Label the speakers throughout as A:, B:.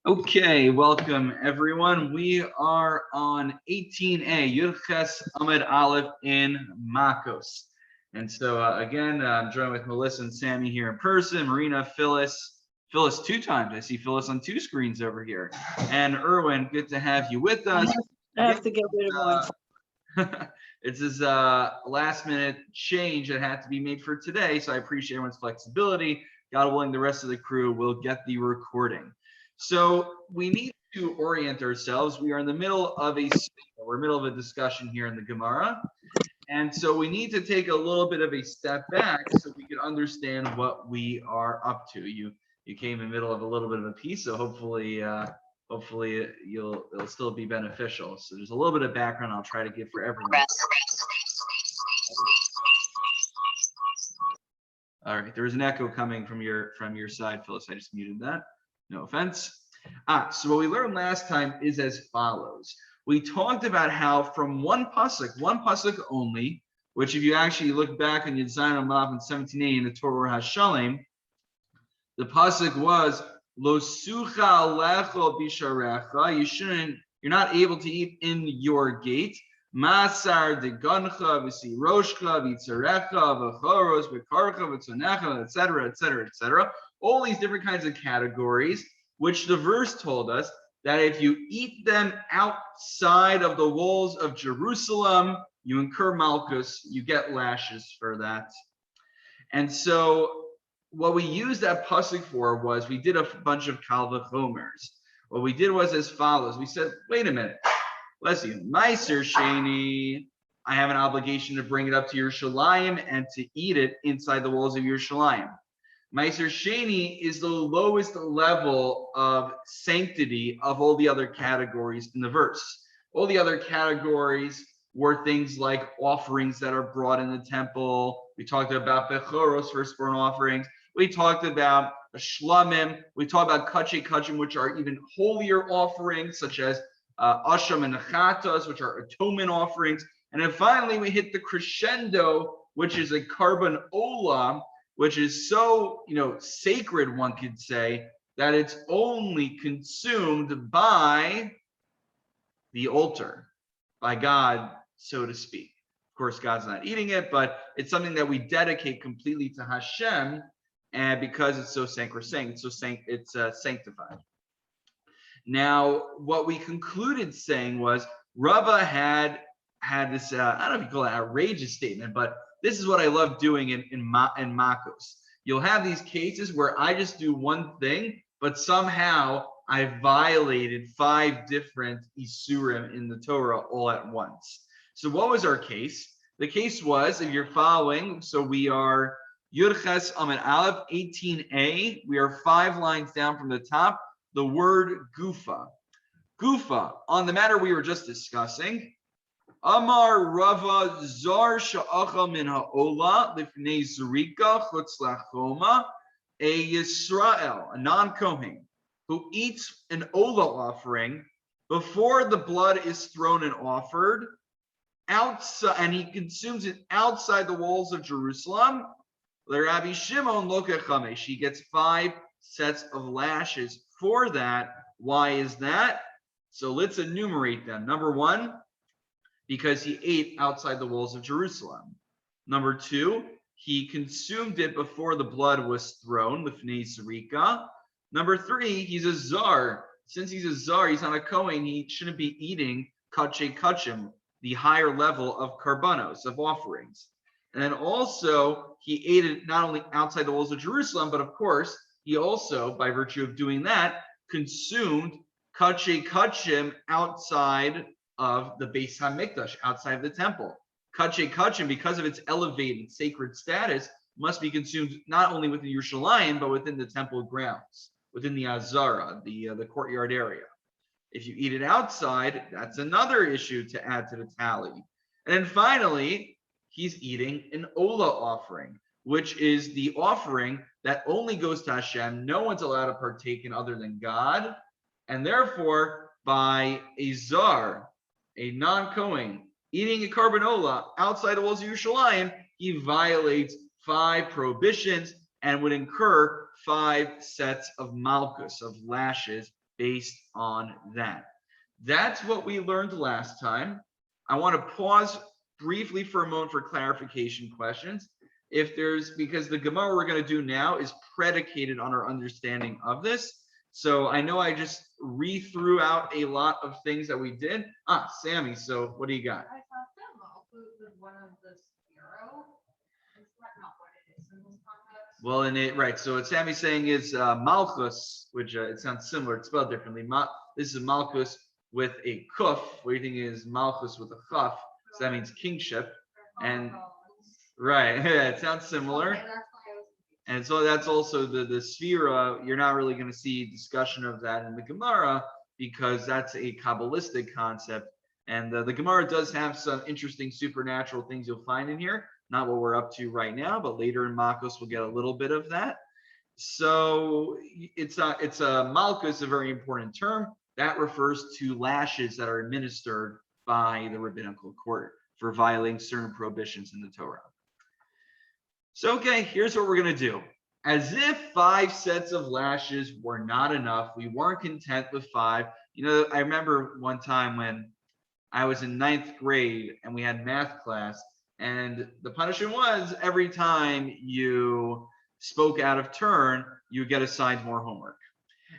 A: Okay, welcome everyone. We are on 18a, Yudches Amid Aleph in Makkos. And so again, I'm joined with Melissa and Sammy here in person, Marina, Phyllis two times. I see Phyllis on two screens over here. And Erwin, good to have you with us.
B: I have to get rid of one.
A: It's this last minute change that had to be made for today. So I appreciate everyone's flexibility. God willing, the rest of the crew will get the recording. So we need to orient ourselves. We are in the middle of a discussion here in the Gemara. And so we need to take a little bit of a step back so we can understand what we are up to. You came in the middle of a little bit of a piece, so hopefully it'll still be beneficial. So there's a little bit of background I'll try to give for everyone. All right, there was an echo coming from your side, Phyllis. I just muted that. No offense. So what we learned last time is as follows. We talked about how from one pasuk only, which if you actually look back on Yud Zayin Amud in 17a in the Torah HaShalem, the pasuk was Lo sucha alecho bisharecha. You're not able to eat in your gate. Masar de gancha v'siroshcha v'tzarecha v'choros v'karcha v'tzonecha, etc., etc., etc. All these different kinds of categories, which the verse told us that if you eat them outside of the walls of Jerusalem, you incur Makkos, you get lashes for that. And so what we used that pasuk for was we did a bunch of kal v'chomers. What we did was as follows. We said, wait a minute, let's see, Meiser Sheni, I have an obligation to bring it up to Yerushalayim and to eat it inside the walls of Yerushalayim. Meiser Sheni is the lowest level of sanctity of all the other categories in the verse. All the other categories were things like offerings that are brought in the temple. We talked about Bechoros, firstborn offerings. We talked about Shlamim. We talked about Kachim, which are even holier offerings, such as Asham and Chatas, which are atonement offerings. And then finally, we hit the crescendo, which is a carbon olam, which is so, sacred, one could say, that it's only consumed by the altar, by God, so to speak. Of course, God's not eating it, but it's something that we dedicate completely to Hashem, and because it's so sacrosanct, it's sanctified. Now, what we concluded saying was Rava had this, I don't know if you call it an outrageous statement, but this is what I love doing in Makkos. You'll have these cases where I just do one thing, but somehow I violated 5 different isurim in the Torah all at once. So what was our case? The case was, if you're following, so we are Yudches Amid Aleph 18a. We are 5 lines down from the top. The word gufa. Gufa, on the matter we were just discussing, Amar Rava Zar Sha'acha min ha'ola lifnei zurika chutz lachoma, a Yisrael, a non-Kohen, who eats an ola offering before the blood is thrown and offered, outside, and he consumes it outside the walls of Jerusalem. Rabbi Shimon lokech, he gets 5 sets of lashes for that. Why is that? So let's enumerate them. Number 1, because he ate outside the walls of Jerusalem. Number 2, he consumed it before the blood was thrown, lifnei zurika. Number 3, he's a zar. Since he's a zar, he's not a Kohen, he shouldn't be eating kachim, the higher level of karbanos, of offerings. And then also, he ate it not only outside the walls of Jerusalem, but of course, he also, by virtue of doing that, consumed kachim outside of the Beis HaMikdash, outside of the temple. Kachim, because of its elevated sacred status, must be consumed not only within Yerushalayim, but within the temple grounds, within the Azara, the courtyard area. If you eat it outside, that's another issue to add to the tally. And then finally, he's eating an Ola offering, which is the offering that only goes to Hashem. No one's allowed to partake in other than God. And therefore, by a Zar, a non-Kohen, eating a carbon Ola outside the walls of Yerushalayim, he violates 5 prohibitions and would incur 5 sets of Makkos, of lashes, based on that. That's what we learned last time. I want to pause briefly for a moment for clarification questions. Because the Gemara we're going to do now is predicated on our understanding of this. So I know I just threw out a lot of things that we did. Sammy, so what do you got?
C: I thought that Malchus was one of the zero. Is that not what it is in this context?
A: Well, right. So what Sammy's saying is Malchus, which it sounds similar. It's spelled differently. This is Malchus with a kuf. What do you think is Malchus with a chaf? So that means kingship. And right, yeah, it sounds similar.
C: Okay, that's why I was confused.
A: And so that's also the sphera. You're not really going to see discussion of that in the Gemara because that's a Kabbalistic concept. And the Gemara does have some interesting supernatural things you'll find in here. Not what we're up to right now, but later in Makkos we'll get a little bit of that. So it's a Malchus, a very important term that refers to lashes that are administered by the rabbinical court for violating certain prohibitions in the Torah. So, okay, here's what we're going to do. As if 5 sets of lashes were not enough, we weren't content with 5. You know, I remember one time when I was in 9th grade and we had math class, and the punishment was every time you spoke out of turn, you get assigned more homework.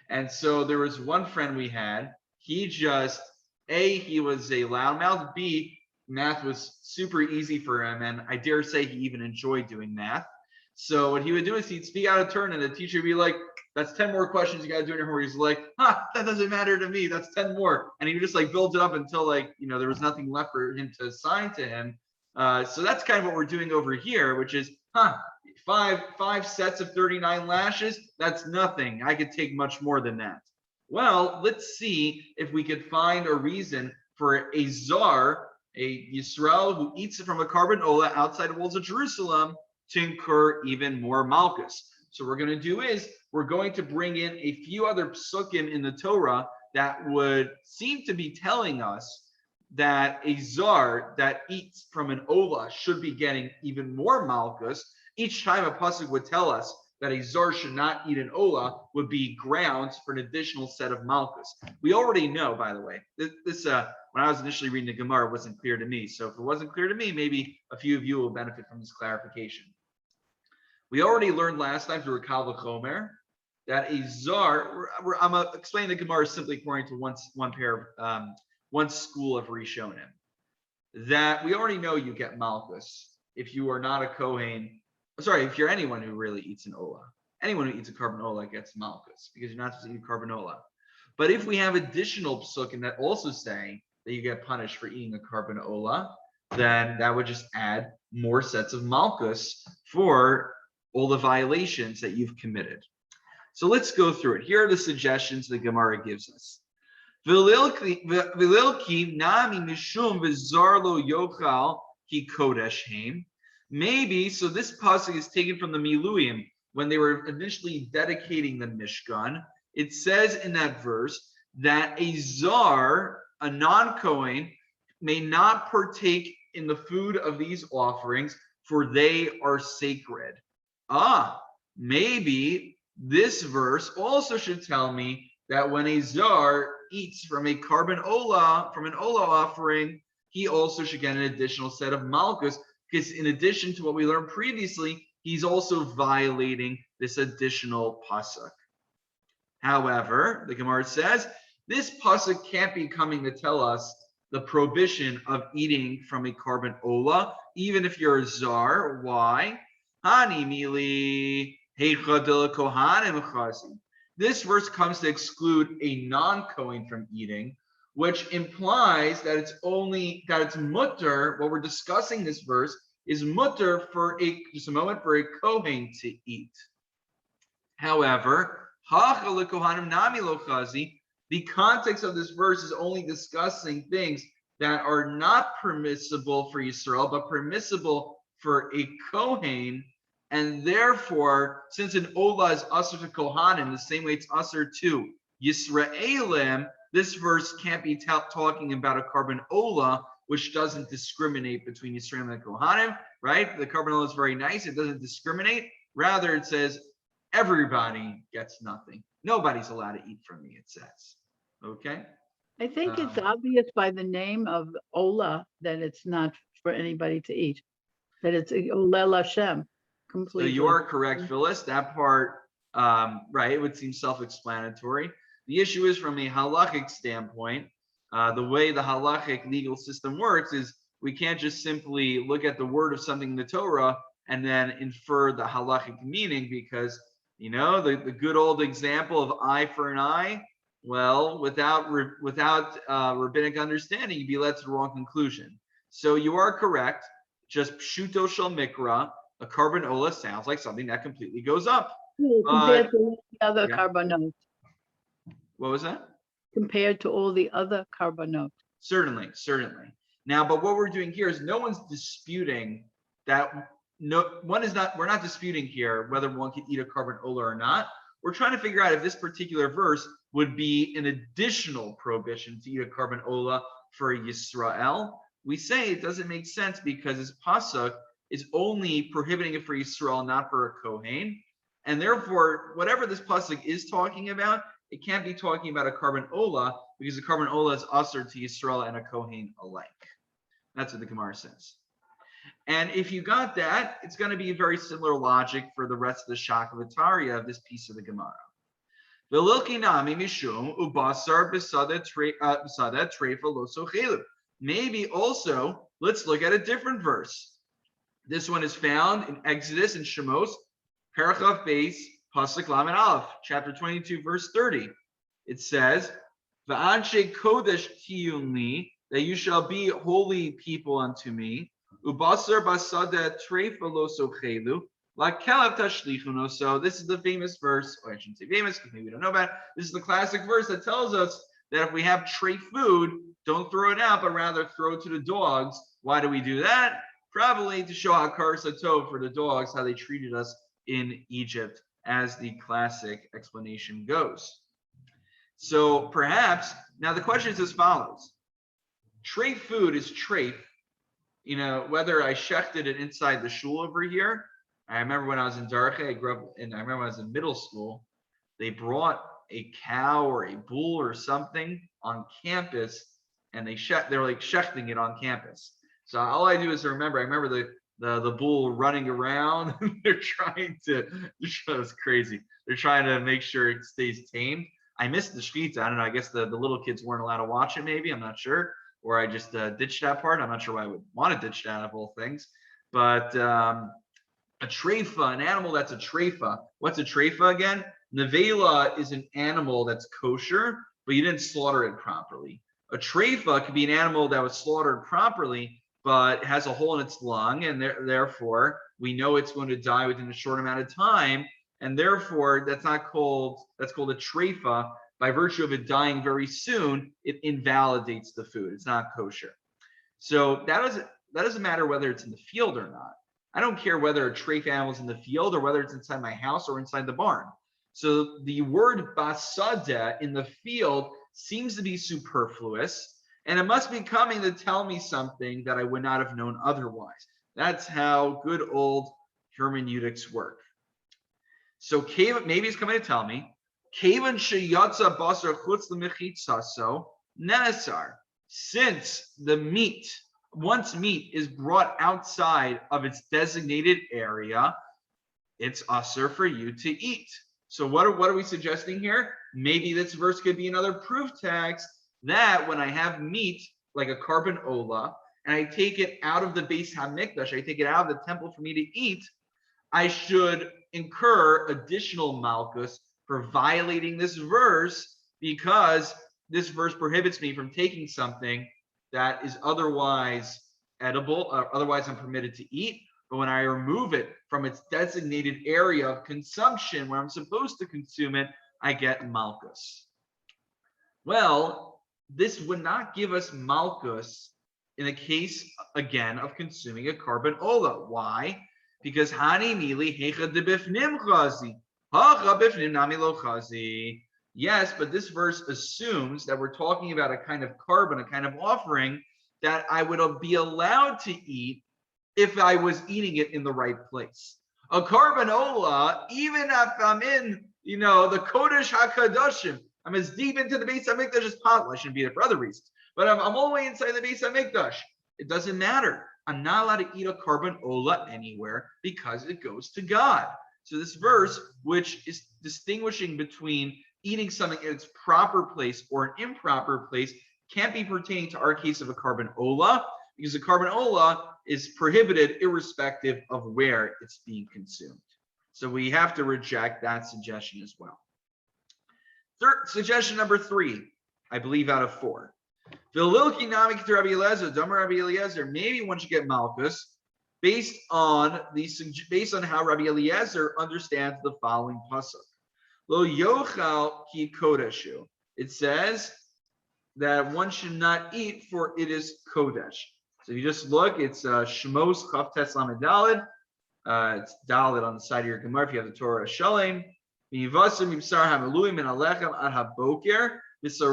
A: And so there was one friend we had, he just, A, he was a loudmouth, B, math was super easy for him, and I dare say he even enjoyed doing math. So what he would do is he'd speak out of turn, and the teacher would be like, that's 10 more questions you got to do in your homework. He's like, that doesn't matter to me. That's 10 more. And he would just like build it up until there was nothing left for him to assign to him. So that's kind of what we're doing over here, which is, five sets of 39 lashes. That's nothing. I could take much more than that. Well, let's see if we could find a reason for a czar, a Yisrael who eats from a carbon ola outside the walls of Jerusalem, to incur even more malchus. So what we're going to do is we're going to bring in a few other psukim in the Torah that would seem to be telling us that a czar that eats from an ola should be getting even more malchus. Each time a pasuk would tell us that a czar should not eat an ola would be grounds for an additional set of malchus. We already know, by the way, this when I was initially reading the Gemara, it wasn't clear to me. So if it wasn't clear to me, maybe a few of you will benefit from this clarification. We already learned last time through a Kal V'chomer that a czar, I'm going to explain the Gemara simply according to one school of Rishonim, that we already know you get malchus if you are not a Kohen. Sorry, if you're anyone who really eats an ola. Anyone who eats a carbon ola gets malchus because you're not supposed to eat carbon ola. But if we have additional psukim that also say that you get punished for eating a carbon ola, then that would just add more sets of malchus for all the violations that you've committed. So let's go through it. Here are the suggestions the Gemara gives us. V'lilki nami mishum v'zarlo yochal ki kodesh heim. Maybe, so this pasuk is taken from the Miluim when they were initially dedicating the Mishkan. It says in that verse that a czar, a non-Kohen, may not partake in the food of these offerings, for they are sacred. Maybe this verse also should tell me that when a czar eats from a carbon ola, from an ola offering, he also should get an additional set of malchus, because in addition to what we learned previously, he's also violating this additional pasuk. However, the Gemara says, this pasuk can't be coming to tell us the prohibition of eating from a carbon ola, even if you're a czar. Why? Hani mili heicha de kohanim chazi. This verse comes to exclude a non-Kohen from eating, which implies that it's mutter. What we're discussing this verse is mutter for a Kohen to eat. However, hacha lekohanim nami lo chazi. The context of this verse is only discussing things that are not permissible for Yisrael, but permissible for a Kohen. And therefore, since an ola is asur to Kohanim, the same way it's asur to Yisraelim, this verse can't be talking about a carbon ola, which doesn't discriminate between Yisraelim and Kohanim, right? The carbon ola is very nice. It doesn't discriminate. Rather, it says everybody gets nothing. Nobody's allowed to eat from me, it says. Okay?
B: I think it's obvious by the name of Ola that it's not for anybody to eat, that it's Olel Hashem
A: So
B: completely.
A: you are correct, Phyllis. That part, right, it would seem self-explanatory. The issue is from a halachic standpoint, the way the halachic legal system works is we can't just simply look at the word of something in the Torah and then infer the halachic meaning because, the good old example of eye for an eye, well, without rabbinic understanding, you'd be led to the wrong conclusion. So you are correct. Just pshuto shel mikra, a carbon ola sounds like something that completely goes up.
B: Compared to all the other
A: yeah.
B: carbonot.
A: What was that?
B: Compared to all the other carbonot.
A: Certainly. Now, but what we're doing here is no one's disputing that. We're not disputing here whether one can eat a carbon ola or not. We're trying to figure out if this particular verse would be an additional prohibition to eat a carbon ola for Yisrael. We say it doesn't make sense because this pasuk is only prohibiting it for Yisrael, not for a Kohen. And therefore, whatever this pasuk is talking about, it can't be talking about a carbon ola because the carbon ola is usher to Yisrael and a Kohen alike. That's what the Gemara says. And if you got that, it's going to be a very similar logic for the rest of the Shakavataria of this piece of the Gemara. Maybe also, let's look at a different verse. This one is found in Exodus and Shemos, Parachav Beis, Pasuk Lamed Aleph, chapter 22, verse 30. It says, "Va'anshe kodesh tiyuni," that you shall be holy people unto me. Ubasar basada treifa lo sochelu, la kelav tashlichuno. So this is the famous verse, or I shouldn't say famous because maybe we don't know about it. This is the classic verse that tells us that if we have tray food, don't throw it out, but rather throw it to the dogs. Why do we do that? Probably to show hakar satov for the dogs, how they treated us in Egypt, as the classic explanation goes. So perhaps, now the question is as follows. Treif food is treif. Whether I shechted it inside the shul over here. I remember when I was in Darche, I remember when I was in middle school, they brought a cow or a bull or something on campus, and they were like shechting it on campus. So all I do is I remember the bull running around. They're trying to, it's crazy. They're trying to make sure it stays tamed. I missed the shechita. I don't know. I guess the little kids weren't allowed to watch it. Maybe, I'm not sure. Or I just ditched that part. I'm not sure why I would want to ditch that of all things. But a treifa, an animal that's a treifa. What's a treifa again? Nevela is an animal that's kosher, but you didn't slaughter it properly. A treifa could be an animal that was slaughtered properly, but has a hole in its lung, and therefore we know it's going to die within a short amount of time, and therefore that's called a treifa. By virtue of it dying very soon, it invalidates the food. It's not kosher. So that doesn't matter whether it's in the field or not. I don't care whether a treif animal is in the field or whether it's inside my house or inside the barn. So the word basada in the field seems to be superfluous, and it must be coming to tell me something that I would not have known otherwise. That's how good old hermeneutics work. So maybe it's coming to tell me, since the meat, once meat is brought outside of its designated area, it's usher for you to eat. So what are we suggesting here? Maybe this verse could be another proof text that when I have meat, like a carbon ola, and I take it out of the Beis HaMikdash, I take it out of the temple for me to eat, I should incur additional malchus for violating this verse, because this verse prohibits me from taking something that is otherwise edible, or otherwise I'm permitted to eat. But when I remove it from its designated area of consumption where I'm supposed to consume it, I get malchus. Well, this would not give us malchus in the case, again, of consuming a carbon ola. Why? Because hani mili hecha de bifnim chazi. Yes, but this verse assumes that we're talking about a kind of carbon, a kind of offering that I would be allowed to eat if I was eating it in the right place. A carbon ola, even if I'm in, the Kodesh HaKadoshim, I'm as deep into the Beis HaMikdash as possible. I shouldn't be there for other reasons. But I'm all the way inside the Beis HaMikdash. It doesn't matter. I'm not allowed to eat a carbon ola anywhere because it goes to God. So this verse, which is distinguishing between eating something in its proper place or an improper place, can't be pertaining to our case of a carbon ola, because a carbon ola is prohibited irrespective of where it's being consumed. So we have to reject that suggestion as well. Suggestion number 3, I believe out of 4. Maybe one should get Makkos based on how Rabbi Eliezer understands the following pasuk. Lo yochal ki kodeshu. It says that one should not eat, for it is kodesh. So if you just look, it's Shemos Chaf Tes Lamed Daled. It's Daled on the side of your Gemara if you have the Torah Shalem. Mivasim Mibsar Hamaluim and Alechem Ad Haboker. This is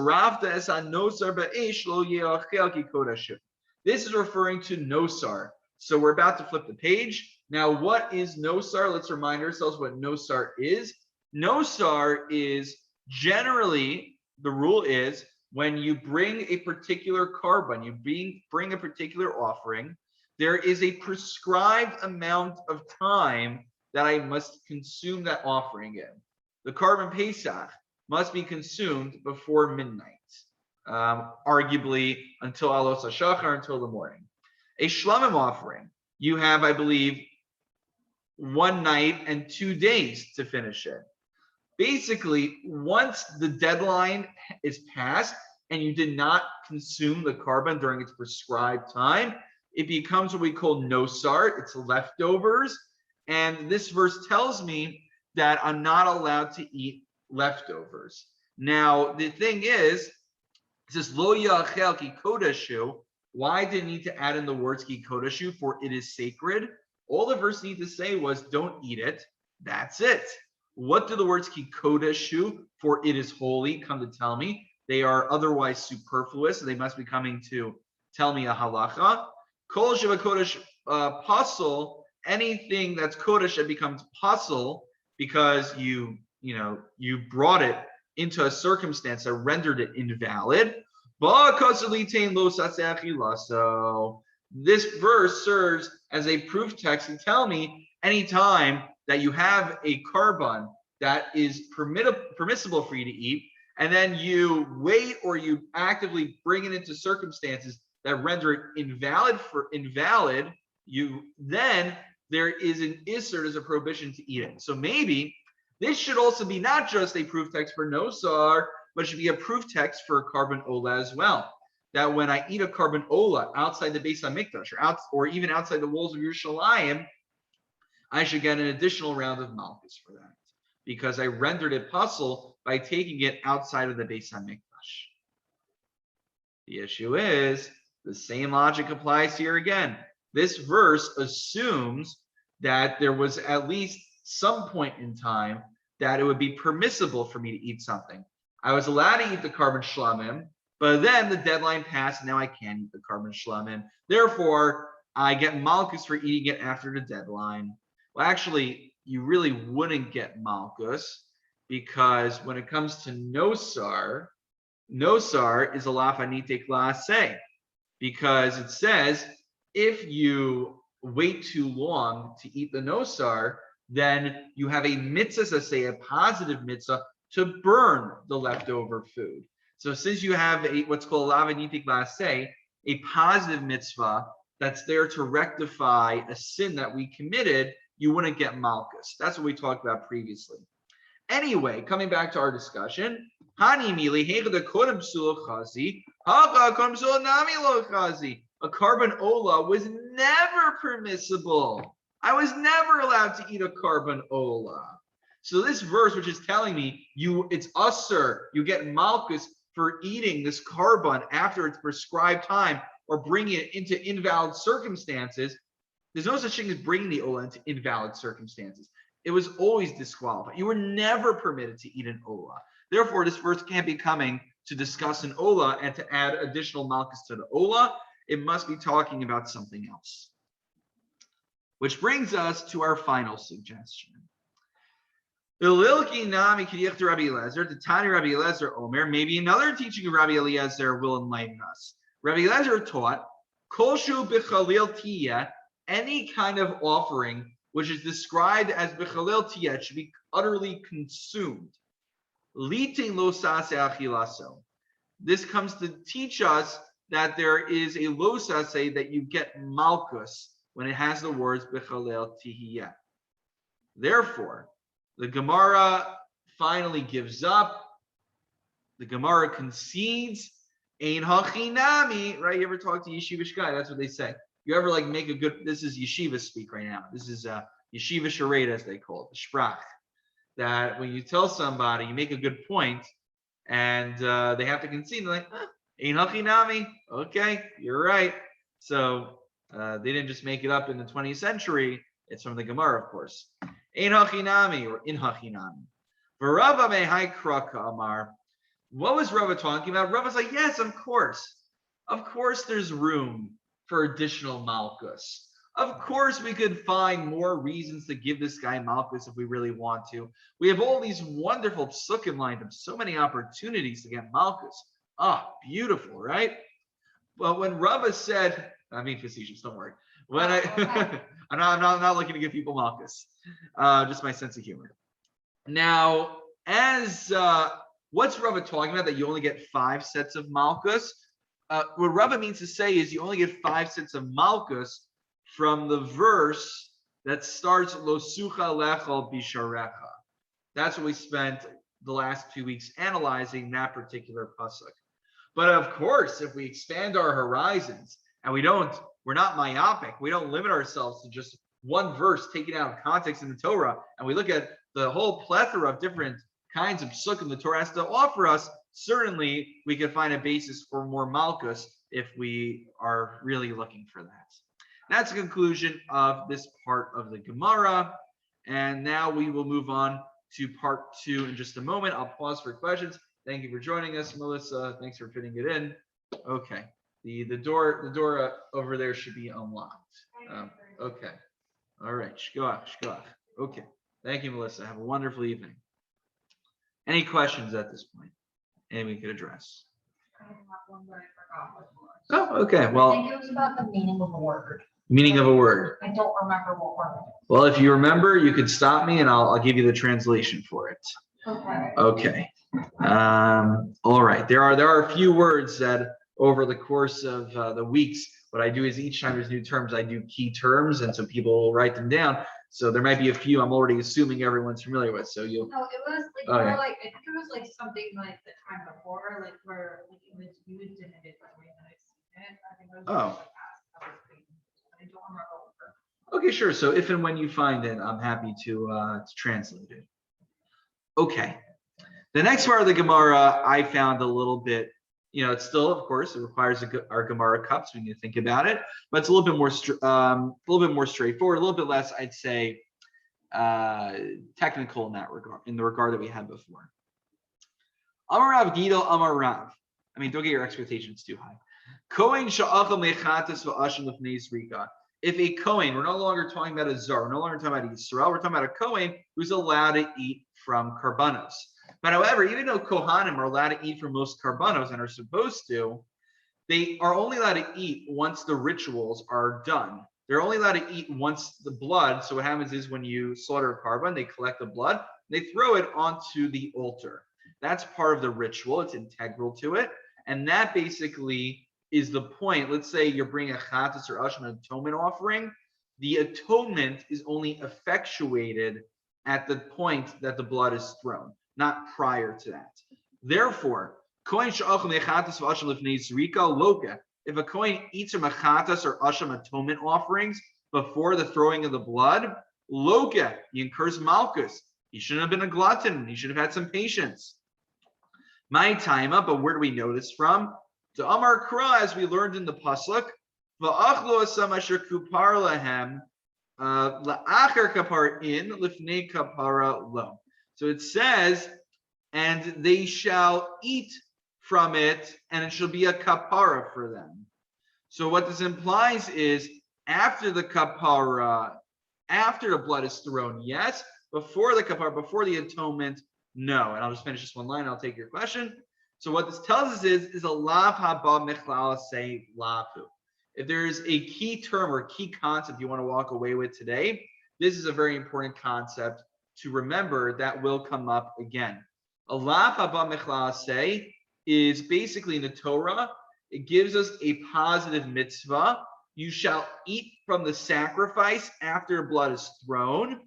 A: referring to nosar. So we're about to flip the page. Now, what is nosar? Let's remind ourselves what nosar is. Nosar is generally, the rule is, when you bring a particular carbon, you bring a particular offering, there is a prescribed amount of time that I must consume that offering in. The carbon Pesach must be consumed before midnight, arguably until Alos HaShachar, until the morning. A Shlamim offering, you have, I believe, 1 night and 2 days to finish it. Basically, once the deadline is passed and you did not consume the carbon during its prescribed time, it becomes what we call nosar, it's leftovers. And this verse tells me that I'm not allowed to eat leftovers. Now, the thing is, it says, Lo yachel ki kodeshu. Why did it need to add in the words ki kodeshu? For it is sacred. All the verse needs to say was, don't eat it. That's it. What do the words ki kodeshu, for it is holy, come to tell me? They are otherwise superfluous. They must be coming to tell me a halacha. Kol sheva kodesh pasul, anything that's kodesh that becomes pasul because you brought it into a circumstance that rendered it invalid. So this verse serves as a proof text to tell me anytime that you have a carbon that is permissible for you to eat, and then you wait or you actively bring it into circumstances that render it invalid, then there is an isser, there's a prohibition to eat it. So maybe this should also be not just a proof text for nosar, but it should be a proof text for carbon ola as well. That when I eat a carbon ola outside the Beis HaMikdash or even outside the walls of Yerushalayim, I should get an additional round of Makkos for that, because I rendered it pasul by taking it outside of the Beis HaMikdash. The issue is, the same logic applies here again. This verse assumes that there was at least some point in time that it would be permissible for me to eat something. I was allowed to eat the carbon shlamim, but then the deadline passed, and now I can't eat the carbon shlamim. Therefore, I get Makkos for eating it after the deadline. Well, actually, you really wouldn't get Makkos, because when it comes to nosar is a lafanite klase, because it says if you wait too long to eat the nosar, then you have a mitzvah, let's say a positive mitzvah, to burn the leftover food. So since you have what's called lavanite klase, a positive mitzvah that's there to rectify a sin that we committed, you wouldn't get Makkos. That's what we talked about previously. Anyway, coming back to our discussion, a carbon ola was never permissible. I was never allowed to eat a carbon ola. So this verse, which is telling me it's usser, you get Makkos for eating this carbon after its prescribed time or bringing it into invalid circumstances. There's no such thing as bringing the ola into invalid circumstances. It was always disqualified. You were never permitted to eat an ola. Therefore, this verse can't be coming to discuss an ola and to add additional Makkos to the ola. It must be talking about something else. Which brings us to our final suggestion. Maybe another teaching of Rabbi Eliezer will enlighten us. Rabbi Eliezer taught, Kolshu b'chalil tiyah, any kind of offering which is described as b'chalil tiyah should be utterly consumed. Litin lo sase achilaso. This comes to teach us that there is a lo sase, that you get malchus when it has the words b'chalil tiyah. Therefore, the Gemara finally gives up. The Gemara concedes. Ein hachinami, right? You ever talk to yeshivish guy? That's what they say. You ever like make a good? This is yeshiva speak right now. This is yeshiva charade, as they call it, the sprach. That when you tell somebody, you make a good point, and they have to concede. They're like, ein hachinami. Okay, you're right. So they didn't just make it up in the 20th century. It's from the Gemara, of course. Ein hachinami or in hachinami. V'Rava mehai kraka amar. What was Rava talking about? Rava's like, yes, of course. Of course there's room for additional malchus. Of course we could find more reasons to give this guy malchus if we really want to. We have all these wonderful psukim lined up, so many opportunities to get malchus. Beautiful, right? Well, when Rava said, I mean facetious, don't worry. When I'm not looking to give people malchus. Just my sense of humor. Now, as what's Rava talking about, that you only get 5 sets of malchus? What Rava means to say is you only get 5 sets of malchus from the verse that starts Lo sucha lechal bisharecha. That's what we spent the last few weeks analyzing, that particular pasuk. But of course, if we expand our horizons and we're not myopic, we don't limit ourselves to just one verse taken out of context in the Torah, and we look at the whole plethora of different kinds of psukim the Torah has to offer us, certainly we can find a basis for more malchus if we are really looking for that. That's the conclusion of this part of the Gemara. And now we will move on to part 2 in just a moment. I'll pause for questions. Thank you for joining us, Melissa. Thanks for fitting it in. Okay. The door over there should be unlocked. Okay. All right. Shkoach. Okay. Thank you, Melissa. Have a wonderful evening. Any questions at this point? And we could address.
C: I have one that I forgot what it was.
A: Oh, okay.
C: I
A: Well,
C: think it was about the meaning of a word.
A: meaning of a word.
C: I don't remember what word it
A: Well, if you remember, you could stop me and I'll give you the translation for it.
C: is.
A: Okay. All right. There are a few words that over the course of the weeks, what I do is each time there's new terms, I do key terms, and so people will write them down. So there might be a few I'm already assuming everyone's familiar with. So you'll.
C: No, it was like
A: Oh,
C: more
A: yeah.
C: like, I think it was like something like the time before, like where like it was used in a different way than I've seen it. I think it was
A: Oh.
C: like the past. I don't remember what word.
A: Okay, sure. So if and when you find it, I'm happy to translate it. Okay. The next part of the Gemara I found a little bit, it's still, of course, it requires our Gemara cups. We need to think about it, but it's a little bit more straightforward, a little bit less, I'd say, technical in that regard, in the regard that we had before. Amar Rav Gidal, Amar Rav. I mean, don't get your expectations too high. Kohen sha'achal mechatas v'ashim lefnei zrika. If a Kohen, we're no longer talking about a Zar, we're no longer talking about Yisrael, we're talking about a Kohen who's allowed to eat from karbanos. But however, even though Kohanim are allowed to eat from most karbanos and are supposed to, they are only allowed to eat once the rituals are done. They're only allowed to eat once the blood. So what happens is when you slaughter a carbon, they collect the blood, they throw it onto the altar. That's part of the ritual. It's integral to it. And that basically is the point. Let's say you're bringing a chatas or asham, an atonement offering. The atonement is only effectuated at the point that the blood is thrown, not prior to that. Therefore, if a kohen eats from a chatas or asham atonement offerings before the throwing of the blood, loka, he incurs malchus. He shouldn't have been a glutton. He should have had some patience. My taima, but where do we know this from? To Amar Kra, as we learned in the pasuk, va'achlo asam asher kupar lahem la'achar kapar in lifnei kapara lo. So it says, and they shall eat from it, and it shall be a kapara for them. So what this implies is, after the kapara After the blood is thrown, yes. Before the kapar, before the atonement, no. And I'll just finish this one line. I'll take your question. So what this tells us is a lav haba michlal say lapu. If there's a key term or key concept you want to walk away with today, this is a very important concept to remember that will come up again. A lav haba michlal say is basically in the Torah. It gives us a positive mitzvah. You shall eat from the sacrifice after blood is thrown.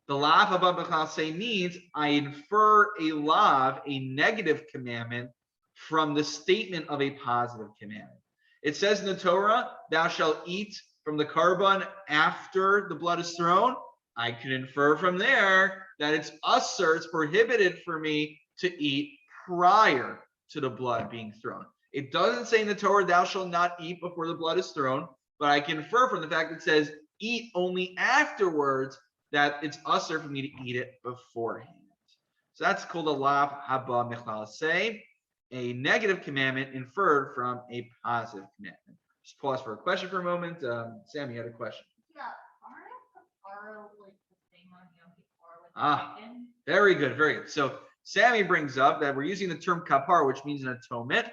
A: The lav haba michlal say means I infer a lav, a negative commandment, from the statement of a positive commandment. It says in the Torah, thou shalt eat from the karban after the blood is thrown. I can infer from there that it's usher, it's prohibited for me to eat prior to the blood being thrown. It doesn't say in the Torah, thou shalt not eat before the blood is thrown, but I can infer from the fact that it says eat only afterwards that it's usher for me to eat it beforehand. So that's called a lav haba michlal say, a negative commandment inferred from a positive commandment. Just pause for a question for a moment. Sam, you had a question.
C: Yeah, aren't kapara like the same on Yom Kippur with the chicken?
A: Very good, very good. So Sammy brings up that we're using the term kapar, which means an atonement.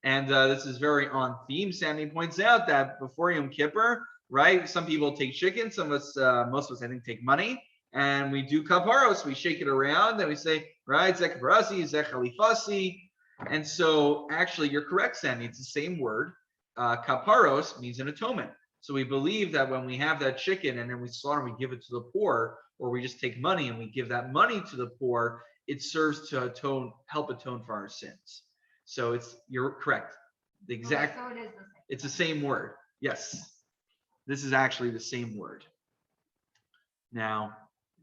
A: And this is very on theme. Sammy points out that before Yom Kippur, right, some people take chicken, some of us, most of us, I think, take money, and we do kaparos. We shake it around, and we say, right, zeh kaparasi, zeh chalifasi. And so, actually, you're correct, Sammy. It's the same word. Kaparos means an atonement. So we believe that when we have that chicken and then we slaughter and we give it to the poor, or we just take money and we give that money to the poor, it serves to help atone for our sins. So you're correct. The exact,
C: So it is the same.
A: it's the same word. Yes. This is actually the same word. Now,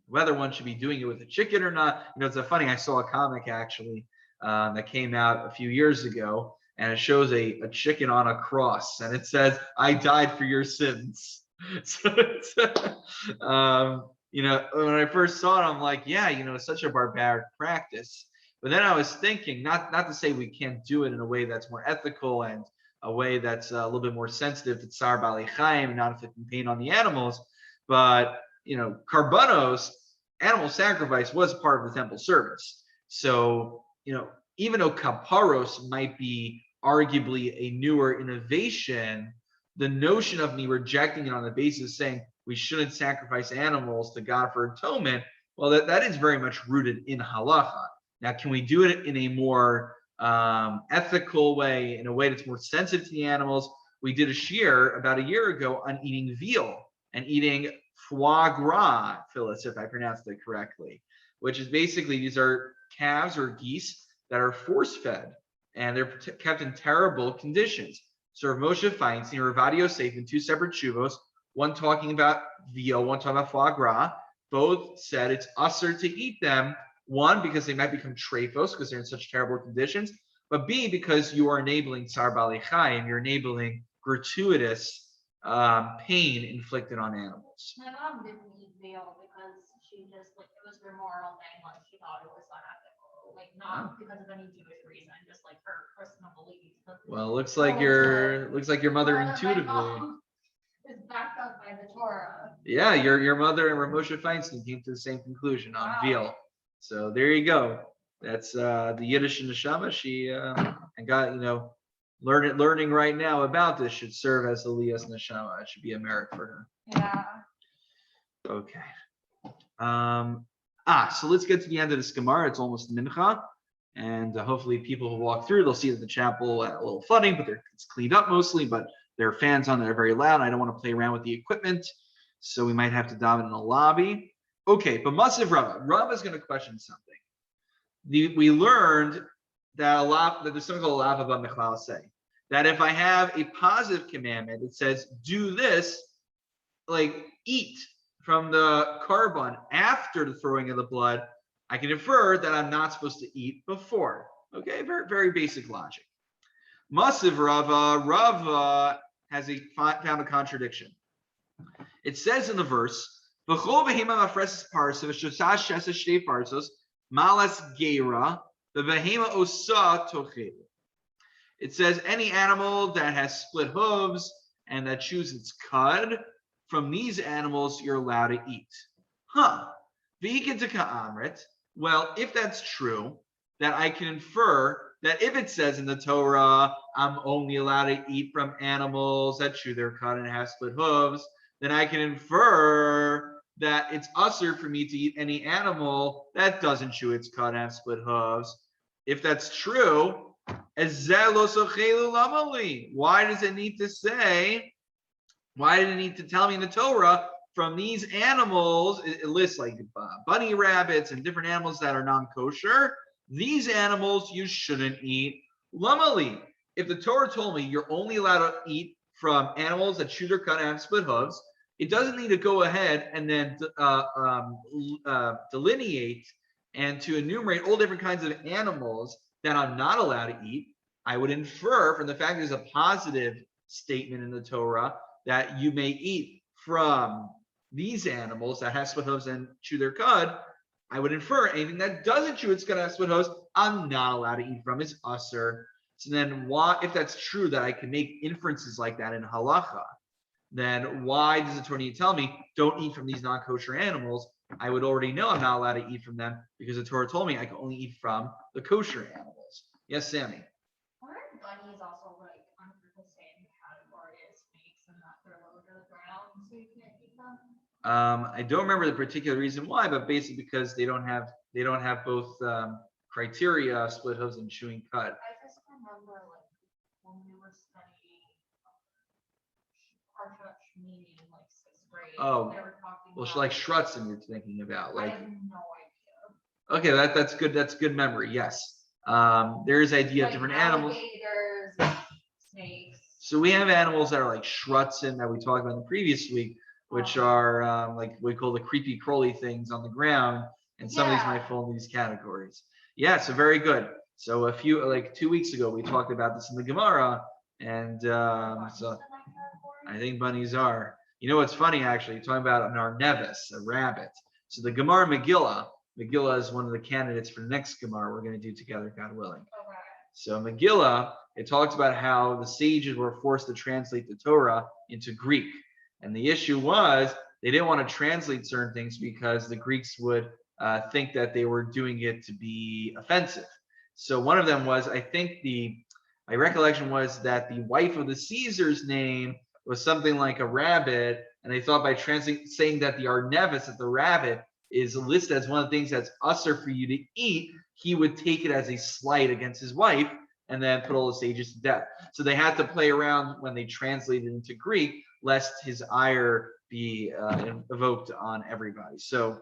A: whether one should be doing it with a chicken or not, it's a funny, I saw a comic actually that came out a few years ago, and it shows a chicken on a cross, and it says, I died for your sins. So it's, when I first saw it, I'm like, yeah, it's such a barbaric practice. But then I was thinking, not to say we can't do it in a way that's more ethical and a way that's a little bit more sensitive to tsar bali chaim and not inflicting pain on the animals, but karbanos, animal sacrifice, was part of the temple service. So even though kaparos might be arguably a newer innovation, the notion of me rejecting it on the basis of saying we shouldn't sacrifice animals to God for atonement, well, that is very much rooted in halacha. Now, can we do it in a more ethical way, in a way that's more sensitive to the animals? We did a shiur about a year ago on eating veal and eating foie gras, Phyllis, if I pronounced it correctly, which is basically, these are calves or geese that are force-fed, and they're kept in terrible conditions. So Rav Moshe Feinstein, Rav Yosef, in two separate shuvos, one talking about veal, one talking about foie gras, both said it's usher to eat them. One, because they might become trephos because they're in such terrible conditions, but B, because you are enabling tsar bali chaim, you're enabling gratuitous pain inflicted on animals.
C: My mom didn't eat veal because she just it was her moral thing, like she thought it was unethical, not because of any Jewish reason, just like her personal beliefs.
A: Well, looks like your mother intuitively
C: is backed up by the Torah.
A: Yeah, your mother and Rav Moshe Feinstein came to the same conclusion on veal. So there you go. That's the Yiddish neshama. She and got learning right now about this should serve as the Lias neshama. It should be a merit for her.
C: Yeah.
A: Okay. So let's get to the end of this Gemara. It's almost mincha, and hopefully people who walk through, they'll see that the chapel had a little flooding, but it's cleaned up mostly. But there are fans on that are very loud. I don't want to play around with the equipment, so we might have to dive in the lobby. Okay, but Masiv Rava is going to question something. We learned that there's something called a lav haba michlal say, that if I have a positive commandment, it says do this, like eat from the karban after the throwing of the blood, I can infer that I'm not supposed to eat before. Okay, very, very basic logic. Masiv Rava has found a contradiction. It says in the verse, it says any animal that has split hooves and that chews its cud from these animals you're allowed to eat. Huh. Vegan to ka'amrit. Well, if that's true, that I can infer that if it says in the Torah, I'm only allowed to eat from animals that chew their cud and have split hooves, then I can infer that it's usher for me to eat any animal that doesn't chew its cud and have split hooves. If that's true, why does it need to say, why did it need to tell me in the Torah from these animals? It lists like bunny rabbits and different animals that are non-kosher. These animals you shouldn't eat. Lamali. If the Torah told me you're only allowed to eat from animals that chew their cud and have split hooves, it doesn't need to go ahead and then delineate and to enumerate all different kinds of animals that I'm not allowed to eat. I would infer from the fact there's a positive statement in the Torah that you may eat from these animals that have split hooves and chew their cud. I would infer anything that doesn't chew its cud and have split hooves, I'm not allowed to eat from. It's usher. So then why, if that's true that I can make inferences like that in halacha, then why does the Torah need to tell me don't eat from these non-kosher animals? I would already know I'm not allowed to eat from them because the Torah told me I can only eat from the kosher animals. Yes, Sammy.
C: Aren't bunnies also like under the same category as snakes and that they're low to the ground, so you can't eat them?
A: I don't remember the particular reason why, but basically because they don't have both criteria, split hooves and chewing cud.
C: I just remember like when we were studying Parshat Shmini in like 6th grade.
A: Oh,
C: they were talking
A: well,
C: about,
A: like Shrutzen you're thinking about.
C: I
A: Like,
C: have no idea.
A: okay, that's good. That's good memory. Yes. There is idea of
C: Like
A: different animals.
C: alligators and snakes.
A: So we have animals that are like Shrutzen that we talked about in the previous week, which are like we call the creepy crawly things on the ground, and some of these might fall in these categories. Yeah, so very good. So a few, like 2 weeks ago, we talked about this in the Gemara, and so I think bunnies are. You know what's funny actually? You're talking about an arnevis, a rabbit. So the Gemara Megillah is one of the candidates for the next Gemara we're going to do together, God willing.
C: Okay.
A: So Megillah, it talks about how the sages were forced to translate the Torah into Greek. And the issue was they didn't want to translate certain things because the Greeks would think that they were doing it to be offensive. So one of them was, I think my recollection was that the wife of the Caesar's name was something like a rabbit. And they thought by saying that the arnevis, that the rabbit, is listed as one of the things that's usher for you to eat, he would take it as a slight against his wife and then put all the sages to death. So they had to play around when they translated it into Greek, lest his ire be evoked on everybody. So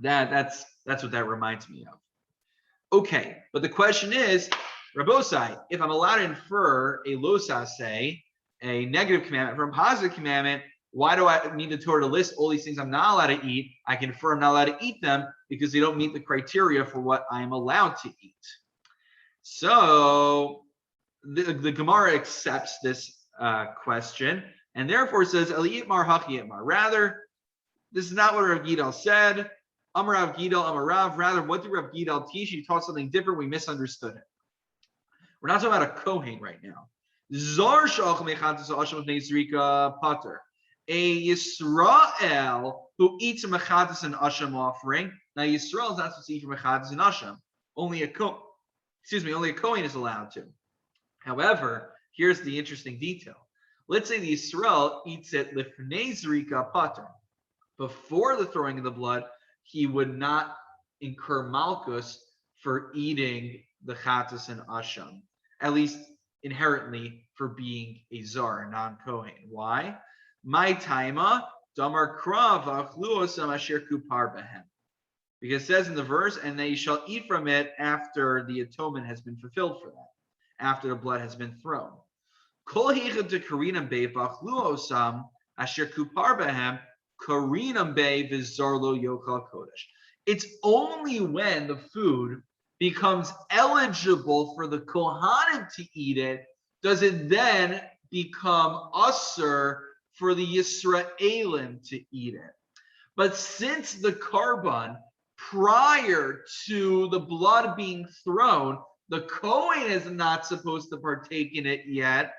A: that's what that reminds me of. Okay, but the question is, Rabosai, if I'm allowed to infer a losase, a negative commandment from a positive commandment, why do I need the Torah to list all these things I'm not allowed to eat? I can infer I'm not allowed to eat them because they don't meet the criteria for what I'm allowed to eat. So the Gemara accepts this question and therefore says, Eli Itmar Haki Itmar. Rather, this is not what Rav Gidal said. Amar Rav Gidal, Amar Rav. Rather, what did Rav Gidal teach? He taught something different. We misunderstood it. We're not talking about a Kohen right now. Zar Shach Mechatas Asham Nezrika Pater. A Yisrael who eats a mechatas and asham offering. Now Yisrael is not supposed to eat from mechatas and asham. Only a Kohen is allowed to. However, here's the interesting detail. Let's say the Yisrael eats it lifnei zrika pater. Before the throwing of the blood, he would not incur malchus for eating the chatas and asham, at least inherently for being a zar, non-Kohen. Why? My taima damar krav achluosam asher kupar behem. Because it says in the verse, and they shall eat from it after the atonement has been fulfilled for them, after the blood has been thrown. Kol hichad to karinam be bachluosam asher kupar behem karinam be v'zarlo yochal kodesh. It's only when the food becomes eligible for the Kohanim to eat it, does it then become usher for the Yisraelim to eat it. But since the carbon, prior to the blood being thrown, the Kohen is not supposed to partake in it yet,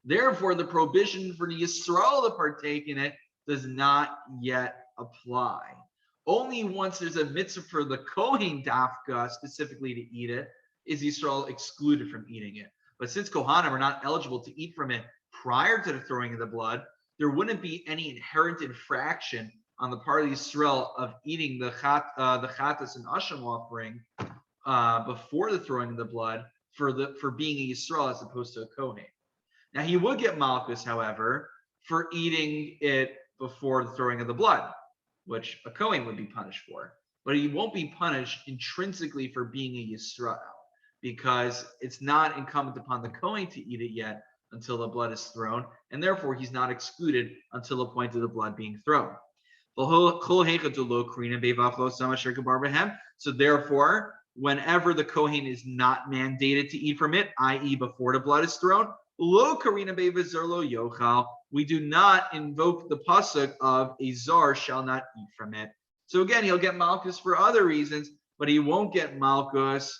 A: Therefore, the prohibition for the Yisrael to partake in it does not yet apply. Only once there's a mitzvah for the Kohen Dafka specifically to eat it is Yisrael excluded from eating it. But since Kohanim are not eligible to eat from it prior to the throwing of the blood, there wouldn't be any inherent infraction on the part of Yisrael of eating the chatas and asham offering before the throwing of the blood for being a Yisrael as opposed to a Kohen. Now he would get Malchus, however, for eating it before the throwing of the blood, which a Kohen would be punished for. But he won't be punished intrinsically for being a Yisrael, because it's not incumbent upon the Kohen to eat it yet until the blood is thrown, and therefore he's not excluded until the point of the blood being thrown. So therefore, whenever the Kohen is not mandated to eat from it, i.e. before the blood is thrown, we do not invoke the pasuk of a zar shall not eat from it. So again, he'll get malchus for other reasons, but he won't get malchus.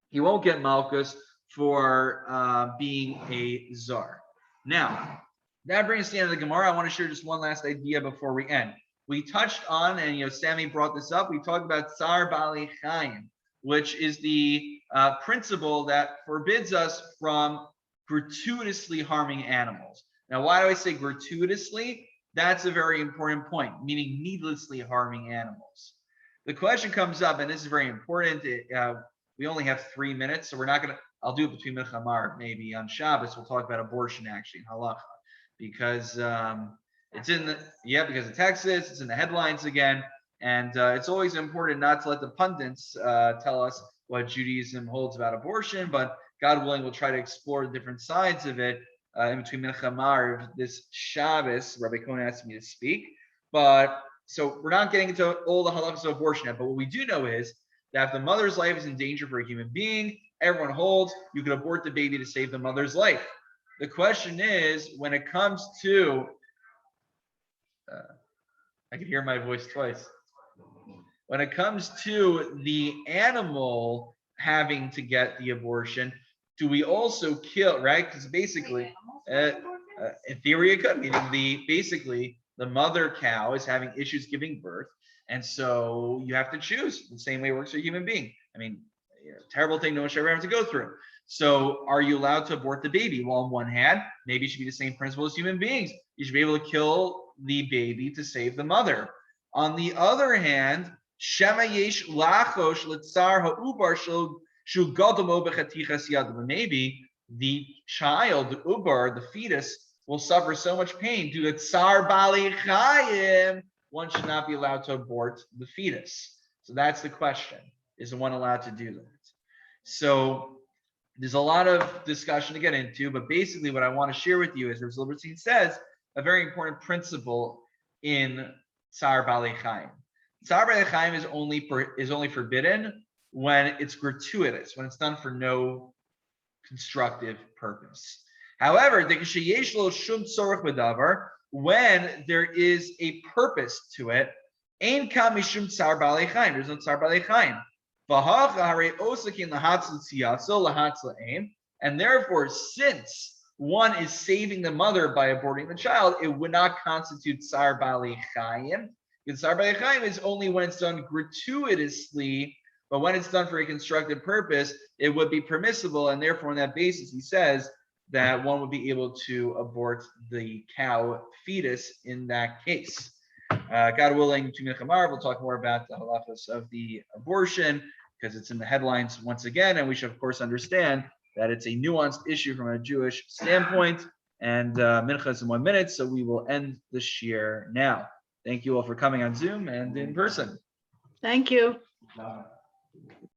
A: He won't get malchus for being a zar. Now, that brings us to the end of the Gemara. I want to share just one last idea before we end. We touched on, and Sammy brought this up. We talked about tsar bali chaim, which is the principle that forbids us from gratuitously harming animals. Now, why do I say gratuitously? That's a very important point, meaning needlessly harming animals. The question comes up, and this is very important. We only have 3 minutes, so we're not going to, I'll do it between Mincha and Mar, maybe on Shabbos. We'll talk about abortion actually in halacha, because it's in the, because of Texas, it's in the headlines again. And it's always important not to let the pundits tell us what Judaism holds about abortion, but God willing, we'll try to explore the different sides of it in between Mincha and Mar this Shabbos. Rabbi Cohen asked me to speak. But so we're not getting into all the halachas of abortion yet, but what we do know is that if the mother's life is in danger for a human being, everyone holds you could abort the baby to save the mother's life. The question is, when it comes to, I can hear my voice twice. When it comes to the animal having to get the abortion, do we also kill, right? Because basically, in theory, it could, meaning the mother cow is having issues giving birth. And so you have to choose the same way it works for a human being. I mean, terrible thing no one should ever have to go through. So are you allowed to abort the baby? Well, on one hand, maybe it should be the same principle as human beings. You should be able to kill the baby to save the mother. On the other hand, Shema yesh lachosh litzar ha'ubar shu gadamo b'chatichas yadam. Maybe the child, the ubar, the fetus, will suffer so much pain due to tsar bali chayim. One should not be allowed to abort the fetus. So that's the question. Is one allowed to do that? So there's a lot of discussion to get into, but basically what I want to share with you is, as Libertine says, a very important principle in tsar bali chayim. Tsar bali chayim is only forbidden when it's gratuitous, when it's done for no constructive purpose. However, when there is a purpose to it, there's no tsar bali chayim. And therefore, since one is saving the mother by aborting the child, it would not constitute tsar bali chayim. Because tsar bali chayim is only when it's done gratuitously, but when it's done for a constructive purpose, it would be permissible. And therefore, on that basis, he says that one would be able to abort the cow fetus in that case. God willing, to Mincha, we'll talk more about the halachos of the abortion, because it's in the headlines once again, and we should of course understand that it's a nuanced issue from a Jewish standpoint. And Mincha is in 1 minute, so we will end the shir now. Thank you all for coming on Zoom and in person.
B: Thank you.